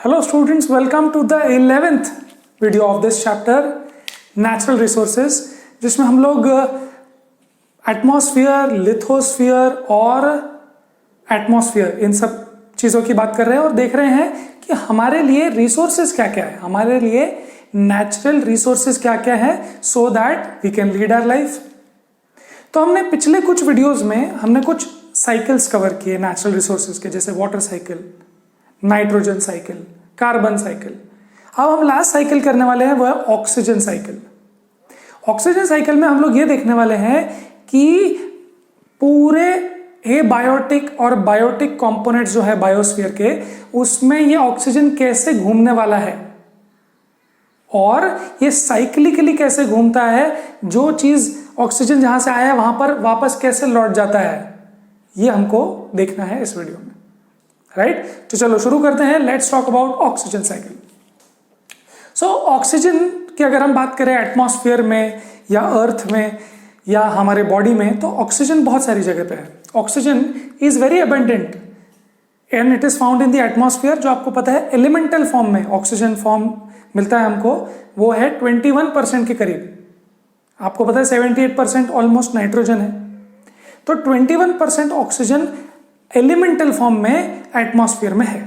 Hello students, welcome to the 11th video of this chapter Natural Resources, जिसमें हम लोग atmosphere, lithosphere और atmosphere इन सब चीज़ों की बात कर रहे हैं और देख रहे हैं कि हमारे लिए रिसोर्सेज क्या क्या है, हमारे लिए नेचुरल रिसोर्सेज क्या क्या है, so that we can lead our life. तो हमने पिछले कुछ वीडियोस में हमने कुछ साइकिल्स कवर किए नेचुरल रिसोर्सेज के, जैसे water cycle, nitrogen cycle, carbon cycle. अब हम लास्ट साइकिल करने वाले हैं, वो है ऑक्सीजन साइकिल। ऑक्सीजन साइकिल में हम लोग ये देखने वाले हैं कि पूरे एबायोटिक और बायोटिक कंपोनेंट्स जो है बायोस्फीयर के, उसमें ये ऑक्सीजन कैसे घूमने वाला है और ये साइक्लिकली कैसे घूमता है, जो चीज ऑक्सीजन जहां से आया है वहां पर वापस कैसे लौट जाता है, ये हमको देखना है इस वीडियो में, राइट। तो चलो शुरू करते हैं। Let's talk about oxygen cycle. So oxygen की अगर हम बात करें एटमॉस्फेयर में या अर्थ में या हमारे बॉडी में, तो ऑक्सीजन बहुत सारी जगह पे है। Oxygen is very abundant and it is found in the atmosphere. जो आपको पता है एलिमेंटल फॉर्म में ऑक्सीजन फॉर्म मिलता है हमको, वो है 21% के करीब। आपको पता है 78% ऑलमोस्ट नाइट्रोजन है, तो 21% ऑक्सीजन एलिमेंटल फॉर्म में एटमॉस्फेयर में है।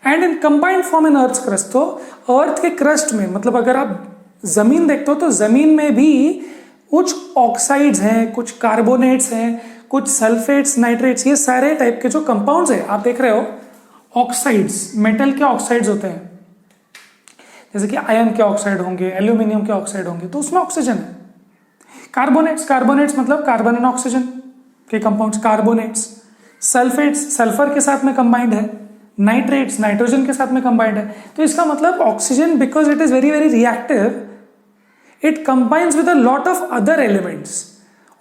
And in combined form in earth crust, तो अर्थ के क्रस्ट में, मतलब अगर आप जमीन देखते हो तो जमीन में भी कुछ ऑक्साइड्स हैं, कुछ कार्बोनेट्स हैं, कुछ सल्फेट्स, नाइट्रेट्स, ये सारे टाइप के जो कंपाउंड्स हैं आप देख रहे हो। ऑक्साइड्स, मेटल के ऑक्साइड्स होते हैं, जैसे कि आयरन के ऑक्साइड होंगे, एल्यूमिनियम के ऑक्साइड होंगे, तो उसमें ऑक्सीजन है। कार्बोनेट्स मतलब कार्बन एंड ऑक्सीजन के कंपाउंड्स, कार्बोनेट्स। सल्फेट्स सल्फर के साथ में कंबाइंड है। नाइट्रेट्स नाइट्रोजन के साथ में कंबाइंड है। तो इसका मतलब oxygen, because it is very very reactive, it combines with a lot of other elements,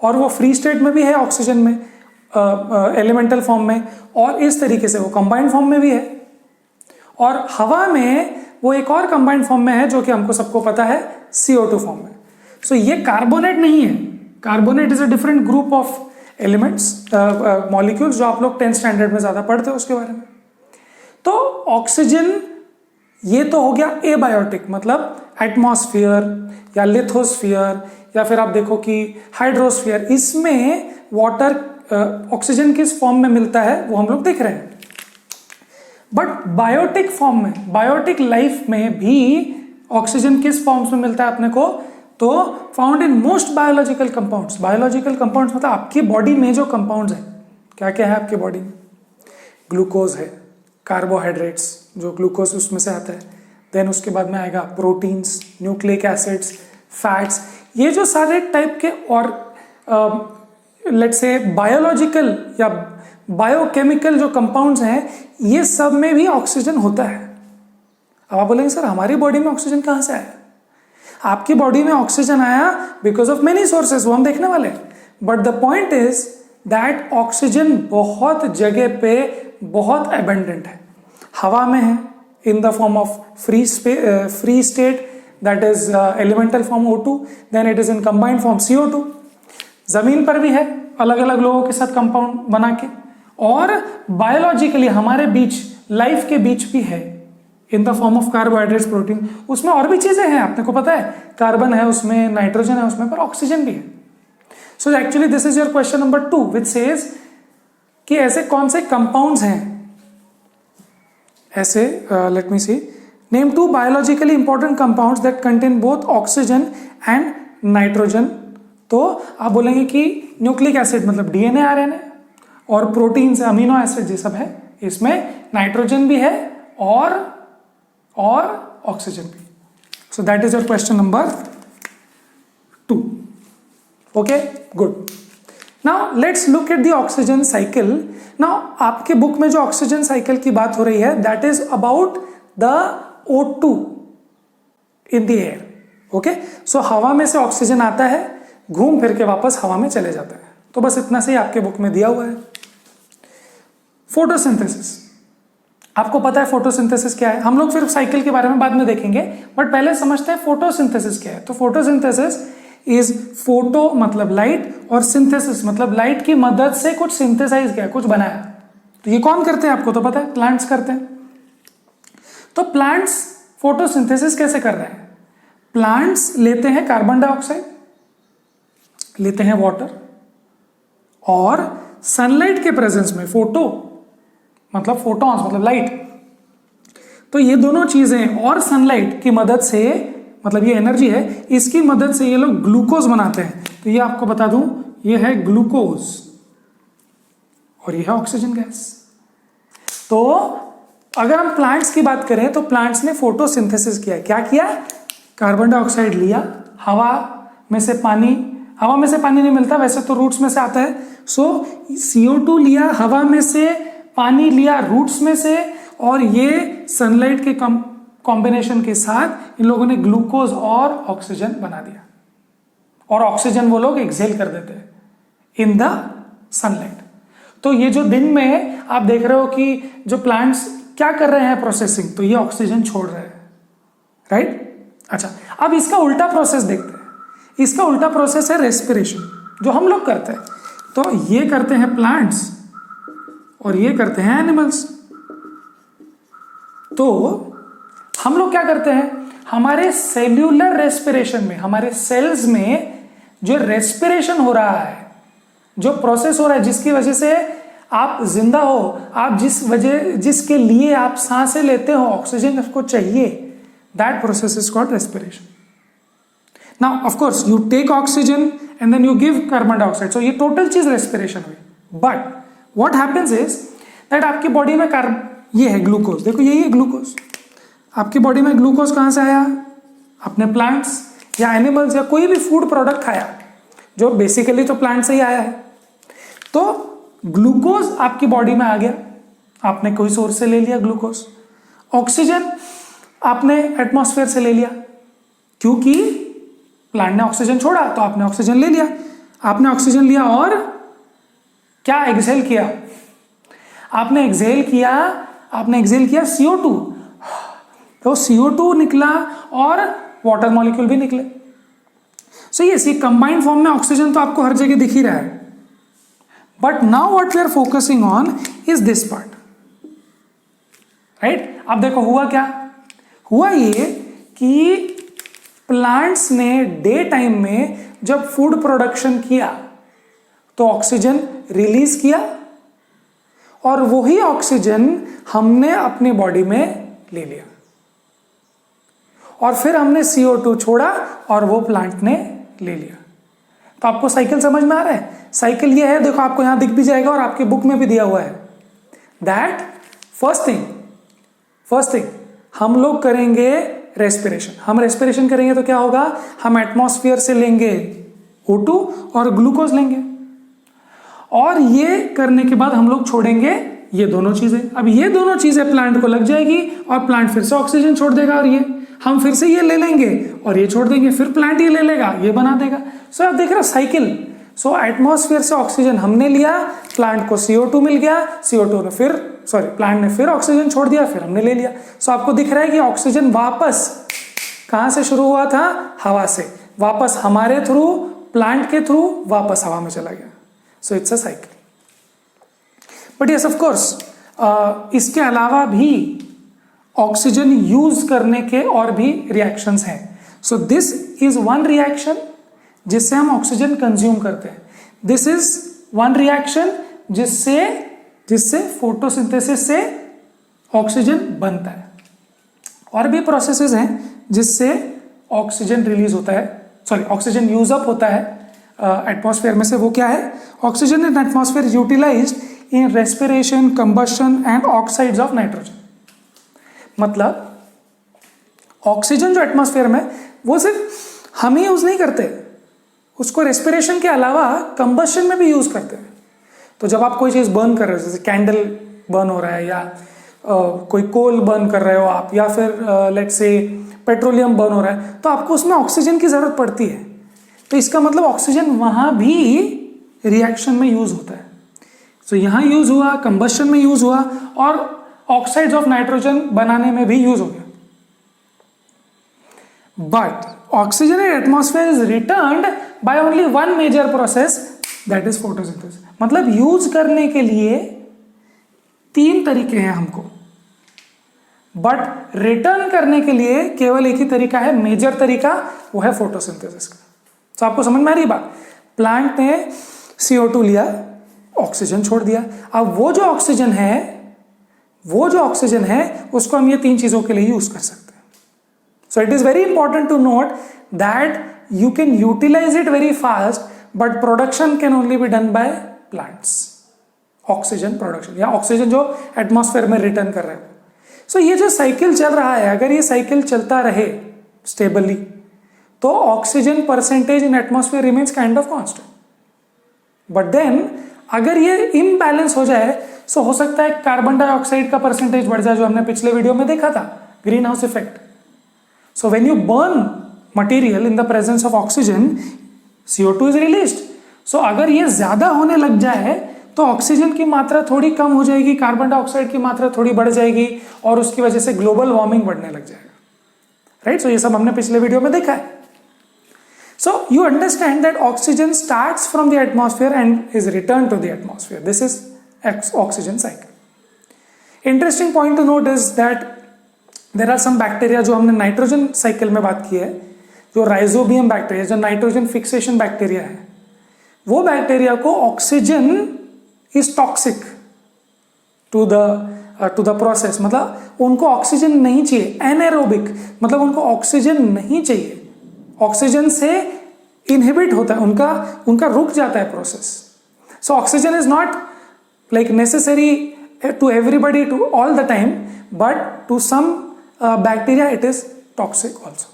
और वो फ्री स्टेट में भी है ऑक्सीजन में, एलिमेंटल फॉर्म में, और इस तरीके से वो कंबाइंड फॉर्म में भी है। और हवा में वो एक और कंबाइंड फॉर्म में है, जो कि हमको सबको पता है CO2 फॉर्म में। सो ये कार्बोनेट नहीं है। Carbonate is a different group of elements, molecules, जो आप लोग 10th स्टैंडर्ड में ज्यादा पढ़ते हो उसके बारे में। तो ऑक्सीजन ये तो हो गया एबायोटिक, मतलब एटमॉस्फेयर या लिथोस्फीयर, या फिर आप देखो कि हाइड्रोस्फीयर, इसमें वाटर ऑक्सीजन किस फॉर्म में मिलता है वो हम लोग देख रहे हैं। बट बायोटिक फॉर्म में, बायोटिक लाइफ में भी ऑक्सीजन किस फॉर्म्स में मिलता है अपने को, तो found in most biological compounds. Biological compounds मतलब आपकी बॉडी में जो कंपाउंड्स हैं, क्या क्या है आपकी बॉडी में, ग्लूकोज है, कार्बोहाइड्रेट्स जो ग्लूकोज उसमें से आता है, देन उसके बाद में आएगा प्रोटीन्स, न्यूक्लिक एसिड्स, फैट्स, ये जो सारे टाइप के और लेट्स से बायोलॉजिकल या बायोकेमिकल जो कंपाउंड्स हैं, ये सब में भी ऑक्सीजन होता है। अब आप बोलेंगे सर हमारी बॉडी में ऑक्सीजन कहाँ से आया? आपकी बॉडी में ऑक्सीजन आया बिकॉज ऑफ मेनी सोर्सेज, वो हम देखने वाले हैं। But the point is that oxygen बहुत जगह पे बहुत एबंडेंट है। हवा में है in the form of free state, that is elemental form O2, then it is in combined form CO2। जमीन पर भी है अलग अलग लोगों के साथ कंपाउंड बना के, और बायोलॉजिकली हमारे बीच, लाइफ के बीच भी है in the form of carbohydrates, protein. उसमें और भी चीजें हैं, आपने को पता है, कार्बन है उसमें, नाइट्रोजन है उसमें, पर ऑक्सीजन भी है। So actually this is your question number 2 which says कि ऐसे कौन से कंपाउंड्स हैं, ऐसे let me see, name 2 biologically important compounds that contain both oxygen and nitrogen. तो आप बोलेंगे कि न्यूक्लिक एसिड मतलब DNA RNA, और प्रोटीन्स, अमीनो एसिड, ये सब है, इसमें नाइट्रोजन भी है और ऑक्सीजन भी। So that is your question number 2। Okay, good. Now let's look at the oxygen cycle. Now आपके बुक में जो ऑक्सीजन साइकिल की बात हो रही है, that is about the O2 in the air. Okay, so हवा में से ऑक्सीजन आता है, घूम फिर के वापस हवा में चले जाता है। तो बस इतना से ही आपके बुक में दिया हुआ है। फोटोसिंथेसिस, आपको पता है फोटोसिंथेसिस क्या है? हम लोग फिर साइकिल के बारे में बाद में देखेंगे, बट पहले समझते हैं फोटोसिंथेसिस क्या है। तो फोटोसिंथेसिस इज, फोटो मतलब लाइट और सिंथेसिस मतलब लाइट की मदद से कुछ सिंथेसाइज किया, कुछ बनाया। तो ये कौन करते हैं आपको तो पता है, प्लांट्स करते हैं। तो प्लांट्स फोटोसिंथेसिस कैसे कर रहे हैं? प्लांट्स लेते हैं कार्बन डाइऑक्साइड, लेते हैं वाटर, और सनलाइट के प्रेजेंस में फोटो मतलब फोटॉन्स मतलब लाइट, तो ये दोनों चीजें और सनलाइट की मदद से, मतलब ये एनर्जी है, इसकी मदद से ये लोग ग्लूकोज बनाते हैं। तो ये आपको बता दूं, ये है ग्लूकोज और ये है ऑक्सीजन गैस। तो अगर हम प्लांट्स की बात करें तो प्लांट्स ने फोटोसिंथेसिस किया। क्या किया? कार्बन डाइऑक्साइड लिया, हवा में से पानी नहीं मिलता वैसे तो रूट्स में से आता है, सो CO2 लिया, हवा में से पानी लिया रूट्स में से, और ये सनलाइट के कॉम्बिनेशन के साथ इन लोगों ने ग्लूकोज और ऑक्सीजन बना दिया, और ऑक्सीजन वो लोग एक्सहेल कर देते हैं इन द सनलाइट। तो ये जो दिन में आप देख रहे हो कि जो प्लांट्स क्या कर रहे हैं प्रोसेसिंग, तो ये ऑक्सीजन छोड़ रहे हैं, राइट? अच्छा, अब इसका उल्टा प्रोसेस देखते हैं। इसका उल्टा प्रोसेस है रेस्पिरेशन, जो हम लोग करते हैं। तो ये करते हैं प्लांट्स और ये करते हैं एनिमल्स। तो हम लोग क्या करते हैं, हमारे सेल्यूलर रेस्पिरेशन में, हमारे सेल्स में जो रेस्पिरेशन हो रहा है, जो प्रोसेस हो रहा है, जिसकी वजह से आप जिंदा हो, आप जिसके लिए आप सांसें लेते हो, ऑक्सीजन आपको चाहिए, that process is called respiration. Now of course you take oxygen and then you give carbon dioxide, so ये टोटल चीज रेस्पिरेशन हुई। But what happens is that आपकी बॉडी में ये है ग्लूकोज, देखो यही है ग्लूकोज। आपकी बॉडी में ग्लूकोज कहां से आया? अपने प्लांट्स या एनिमल्स या कोई भी फूड प्रोडक्ट खाया, जो बेसिकली तो प्लांट से ही आया है। तो ग्लूकोज आपकी बॉडी में आ गया, आपने कोई सोर्स से ले लिया ग्लूकोज। ऑक्सीजन आपने एटमॉस्फेयर से ले लिया, क्योंकि प्लांट ने ऑक्सीजन छोड़ा तो आपने ऑक्सीजन ले लिया। आपने ऑक्सीजन लिया और क्या एक्सहेल किया? आपने एक्सहेल किया CO2, तो CO2 निकला और वाटर मॉलिक्यूल भी निकले। सो ये कंबाइंड फॉर्म में ऑक्सीजन तो आपको हर जगह दिख ही रहा है। But now what we are focusing on is this part, right? अब देखो हुआ ये कि प्लांट्स ने डे टाइम में जब फूड प्रोडक्शन किया तो ऑक्सीजन रिलीज किया, और वही ऑक्सीजन हमने अपनी बॉडी में ले लिया, और फिर हमने CO2 छोड़ा और वो प्लांट ने ले लिया। तो आपको साइकिल समझ में आ रहा है? साइकिल ये है, देखो आपको यहां दिख भी जाएगा और आपके बुक में भी दिया हुआ है दैट फर्स्ट थिंग हम लोग करेंगे रेस्पिरेशन। हम रेस्पिरेशन करेंगे तो क्या होगा, हम एटमॉस्फेयर से लेंगे O2 और ग्लूकोज लेंगे, और ये करने के बाद हम लोग छोड़ेंगे ये दोनों चीजें। अब ये दोनों चीजें प्लांट को लग जाएगी और प्लांट फिर से ऑक्सीजन छोड़ देगा, और ये हम फिर से ये ले लेंगे और ये छोड़ देंगे, फिर प्लांट ये ले लेगा, ये बना देगा। सो आप देख रहे हो साइकिल। सो एटमॉस्फेयर से ऑक्सीजन हमने लिया, प्लांट को CO2 मिल गया, प्लांट ने फिर ऑक्सीजन छोड़ दिया, फिर हमने ले लिया। सो आपको दिख रहा है कि ऑक्सीजन वापस कहां से शुरू हुआ था? हवा से, वापस हमारे थ्रू, प्लांट के थ्रू वापस हवा में चला गया। So it's a cycle. But yes of course इसके अलावा भी ऑक्सीजन यूज करने के और भी रिएक्शंस हैं। So this is one reaction जिससे हम ऑक्सीजन कंज्यूम करते हैं। दिस इज वन रिएक्शन जिससे फोटोसिंथेसिस से ऑक्सीजन बनता है। और भी प्रोसेसेस हैं जिससे ऑक्सीजन रिलीज होता है, ऑक्सीजन यूज अप होता है एटमॉस्फेयर में से। वो क्या है? Oxygen in atmosphere utilised in respiration, combustion and oxides of nitrogen. मतलब ऑक्सीजन जो एटमॉस्फेयर में, वो सिर्फ हम ही यूज नहीं करते, उसको रेस्पिरेशन के अलावा कंबशन में भी यूज करते हैं। तो जब आप कोई चीज बर्न कर रहे हो, जैसे कैंडल बर्न हो रहा है, या कोई कोल बर्न कर रहे हो आप, या फिर लेट्स से पेट्रोलियम बर्न हो रहा है, तो आपको उसमें ऑक्सीजन की जरूरत पड़ती है। तो इसका मतलब ऑक्सीजन वहां भी रिएक्शन में यूज होता है। तो यहां यूज हुआ, कंबशन में यूज हुआ, और ऑक्साइड्स ऑफ नाइट्रोजन बनाने में भी यूज हो गया। But oxygen in atmosphere is returned by only one major process, that is photosynthesis. मतलब यूज करने के लिए तीन तरीके हैं हमको। बट रिटर्न करने के लिए केवल एक ही तरीका है, मेजर तरीका, वो है फोटोसिंथेसिस का। तो आपको समझ में आ रही बात? प्लांट ने CO2 लिया, ऑक्सीजन छोड़ दिया। अब वो जो ऑक्सीजन है उसको हम ये 3 चीजों के लिए यूज कर सकते हैं। So it is very important to note that you can utilise it very fast, but production can only be done by plants. Oxygen production या ऑक्सीजन जो एटमॉस्फेयर में रिटर्न कर रहे हैं। सो ये जो साइकिल चल रहा है, अगर ये साइकिल चलता रहे स्टेबली, तो oxygen percentage in atmosphere remains kind of constant. But then अगर ये इम्बैलेंस हो जाए, सो हो सकता है कार्बन डाइऑक्साइड का परसेंटेज बढ़ जाए, जो हमने पिछले वीडियो में देखा था, green house effect. So when you burn material in the presence of oxygen, CO2 is released. So अगर ये ज्यादा होने लग जाए तो ऑक्सीजन की मात्रा थोड़ी कम हो जाएगी, कार्बन डाइऑक्साइड की मात्रा थोड़ी बढ़ जाएगी, और उसकी वजह से ग्लोबल वार्मिंग बढ़ने लग जाएगा। राइट? सो ये सब हमने पिछले वीडियो में देखा है। So you understand that oxygen starts from the atmosphere and is returned to the atmosphere. This is oxygen cycle. Interesting point to note is that there are some bacteria, जो हमने nitrogen cycle में बात की है, जो rhizobium bacteria, जो nitrogen fixation bacteria है, वो बैक्टीरिया को oxygen is toxic to the process. मतलब उनको ऑक्सीजन नहीं चाहिए, एनाएरोबिक, मतलब उनको ऑक्सीजन नहीं चाहिए, ऑक्सीजन से इनहिबिट होता है, उनका रुक जाता है process. So oxygen is not like necessary to everybody to all the time, but to some bacteria it is toxic also.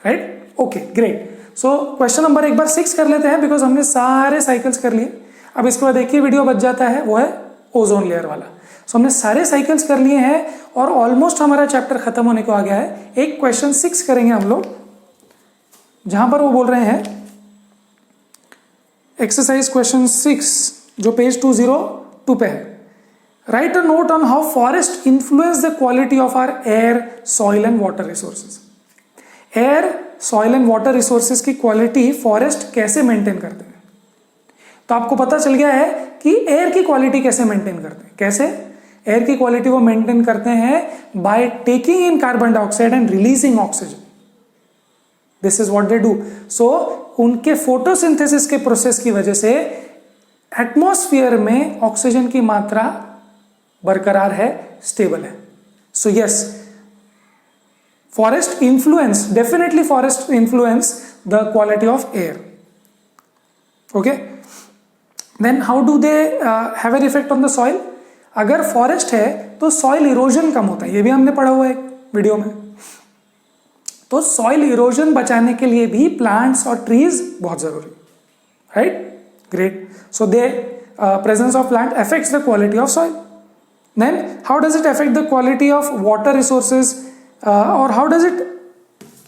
Right? Okay, great. So question number एक बार 6 कर लेते हैं, बिकॉज हमने सारे साइकिल्स कर लिए। अब इसके बाद एक ही वीडियो बच जाता है, वो है ओजोन लेयर वाला। सो हमने सारे साइकिल्स कर लिए हैं और ऑलमोस्ट हमारा चैप्टर खत्म होने को आ गया है। एक क्वेश्चन 6 करेंगे हम लोग, जहां पर वो बोल रहे हैं एक्सरसाइज क्वेश्चन 6, जो पेज 202 पे है। Write a note on how forest influence the quality of our air, soil and water resources. Air, soil and water resources की क्वालिटी फॉरेस्ट कैसे मेंटेन करते हैं? तो आपको पता चल गया है कि एयर की क्वालिटी कैसे मेंटेन करते हैं। कैसे? एयर की क्वालिटी वो मेंटेन करते हैं by taking in carbon dioxide and releasing oxygen. This is what they do. So उनके फोटोसिंथेसिस के प्रोसेस की वजह से एटमॉस्फेयर में ऑक्सीजन की मात्रा बरकरार है, स्टेबल है। So yes, forest influence, definitely forest influence the quality of air. Okay, then how do they have an effect on the soil? अगर forest है तो soil erosion कम होता है, ये भी हमने पढ़ा हुआ है वीडियो में। तो soil erosion बचाने के लिए भी plants और trees बहुत जरूरी, right? Great. So the presence of plant affects the quality of soil. Then how does it affect the quality of water resources? और how does it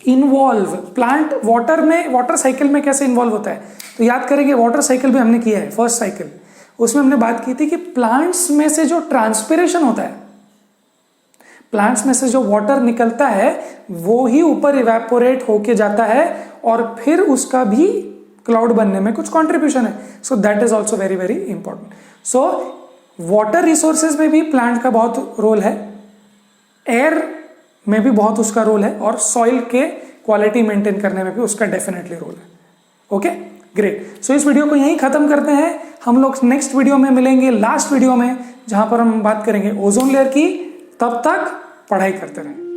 involve? Plant water में, water cycle में कैसे involve होता है? तो याद करेंगे, water cycle भी हमने किया है, फर्स्ट साइकिल, उसमें हमने बात की थी कि प्लांट्स में से जो ट्रांसपिरेशन होता है, प्लांट्स में से जो वाटर निकलता है वो ही ऊपर इवेपोरेट होके जाता है और फिर उसका भी क्लाउड बनने में कुछ कॉन्ट्रीब्यूशन है। So that is also very very important. So water resources में भी प्लांट का बहुत रोल है, एयर में भी बहुत उसका रोल है, और सॉइल के क्वालिटी मेंटेन करने में भी उसका डेफिनेटली रोल है। Okay, great. सो इस वीडियो को यहीं खत्म करते हैं। हम लोग नेक्स्ट वीडियो में मिलेंगे, लास्ट वीडियो में, जहां पर हम बात करेंगे ओजोन लेयर की। तब तक पढ़ाई करते रहें।